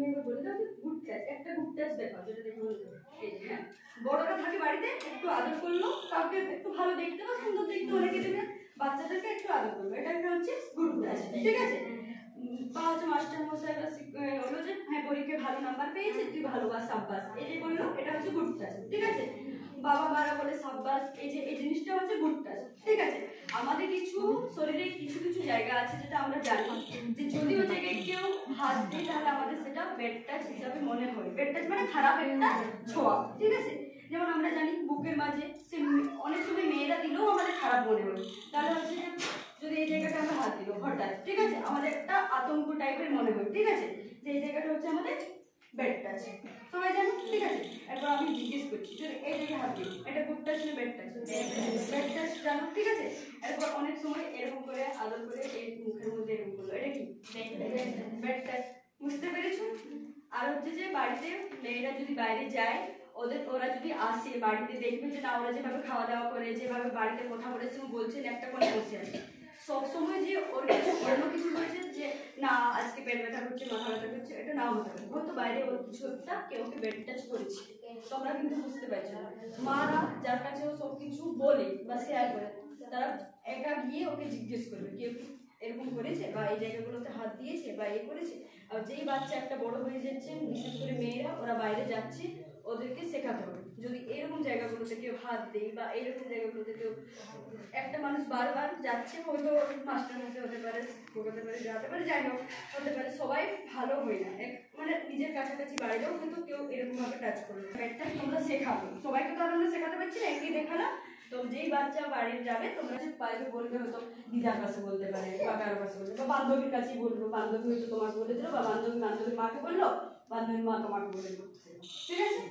তুমি এবার বলে দাও গুড টাচ, একটা গুড টাচ দেখাও যেটা দেখো। এই যে হ্যাঁ, বড়রা থাকে বাড়িতে, একটু আদর করলো, কাউকে একটু ভালো দেখতে বা সুন্দর দেখতে অনেকে দেবে, বাচ্চাদেরকে একটু আদর করলো, এটা একটা হচ্ছে গুড টাচ, ঠিক আছে। বা হচ্ছে মাস্টার মশাই হলো যে হ্যাঁ পরীক্ষায় ভালো নাম্বার পেয়েছে, তুই ভালোবাস সাব্বাস, এই যে বললো এটা হচ্ছে গুড টাচ, ঠিক আছে। বাবা মারা বলে সাব্বাস, এই যে এই জিনিসটা হচ্ছে গুড টাচ, ঠিক আছে। আমাদের কিছু শরীরে কিছু কিছু জায়গা আছে যেটা আমরা জানি যে যদি ওই জায়গায় কেউ হাত দিই তাহলে আমাদের সেটা ব্যাড টাচ হিসাবে মনে হয়। ব্যাড টাচ মানে খারাপ একটা ছোঁয়া, ঠিক আছে। যেমন আমরা জানি বুকের মাঝে অনেক সময় মেয়েরা দিলেও আমাদের খারাপ মনে হয়, তাহলে হচ্ছে যে যদি এই জায়গাটা আমরা হাত দিল হঠাৎ, ঠিক আছে, আমাদের একটা আতঙ্ক টাইপের মনে হয়, ঠিক আছে, যে এই জায়গাটা হচ্ছে আমাদের ব্যাড টাচ, সবাই জানো, ঠিক আছে। এরপর আমি জিজ্ঞেস করছি যদি এই জায়গায় হাত দিই এটা গুড টাচ না ব্যাড টাচ? ব্যাড টাচ জানো, ঠিক আছে। এরপর অনেক সময় এরকম করে আদর করে এই মুখের মধ্যে এরকম করলো, এটা কি ব্যাড টাচ? বুঝতে পেরেছো? আর হচ্ছে যে বাড়িতে মেয়েরা যদি বাইরে যায়, ওরা যদি আসে বাড়িতে দেখবে যে না ওরা যেভাবে খাওয়া দাওয়া করে, যেভাবে বাড়িতে কথা বলেছে বলছে একটা করে বসে আছে, সবসময় যে ওর কিছু অন্য কিছু হয়েছে যে না আজকে পেট ব্যথা করছে, মাথা ব্যথা করছে, এটা নাও হতে পারে, হয়তো বাইরে ওর কিছু একটা কেউ ওকে বেড টাচ করেছে, তোমরা কিন্তু বুঝতে পারছো না। মারা যার কাছে ও সব কিছু বলে বা শেয়ার করে, তারা একা গিয়ে ওকে জিজ্ঞেস করবে কেউ এরকম করেছে বা এই জায়গাগুলোতে হাত দিয়েছে বা এ করেছে। আর যেই বাচ্চা একটা বড় হয়ে যাচ্ছে, বিশেষ করে মেয়েরা, ওরা বাইরে যাচ্ছে, ওদেরকে শেখাতে হবে যদি এরকম জায়গাগুলোতে কেউ হাত দেয় বা এইরকম জায়গাগুলোতে কেউ, একটা মানুষ বারবার যাচ্ছে, হয়তো মাস্টার মশাই হতে পারে, হতে পারে, যাতে পারে, যাই হোক হতে পারে, সবাই ভালো হয় না, মানে নিজের কাছাকাছি বাইরেও কিন্তু কেউ এরকম ভাবে টাচ করবে। একটা তোমরা শেখাবো, সবাইকে তো আর আমরা শেখাতে পারছি না, একই দেখালা। তো যেই বাচ্চা বাড়ি যাবে তোমরা বাইরে বলবে, হয়তো দিদার কাছে বলতে পারে বা কারোর কাছে বলবে বা বান্ধবীর কাছেই বলবো, বান্ধবী হয়তো তোমাকে বলে দিল বা বান্ধবীর মাকে বললো, বান্ধবীর মা তোমাকে বলে দিল, ঠিক আছে।